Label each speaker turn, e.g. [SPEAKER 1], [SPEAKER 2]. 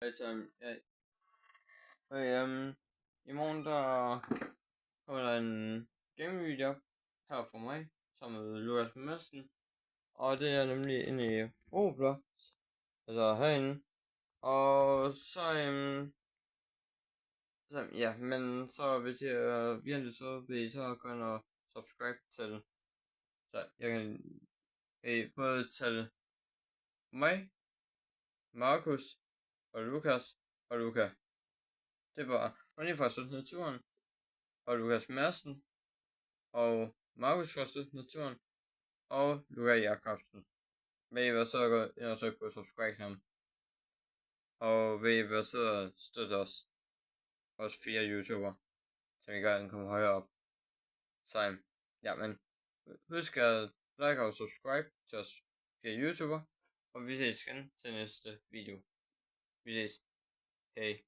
[SPEAKER 1] Ja, i morgen der kommer der en gamevideo op her for mig, sammen med Lukas Madsen, og det er nemlig inde i Roblox, altså herinde, og ja, men så hvis I er virkelig så vil I så gå ind og subscribe til, så jeg kan både til mig, Markus og Lukas og Luca. Det var Ronny fra Støt Naturen, og Lukas Madsen, og Markus fra Støt Naturen, og Luca Jacobsen. Vil I være så gå ind og trykke på subscribe ham, og vil I være så støtte os 4 YouTuber, så vi kan komme højere op. Så ja, men husk at like og subscribe til os 4 YouTuber, og vi ses igen til næste video. Vi ses. Hej.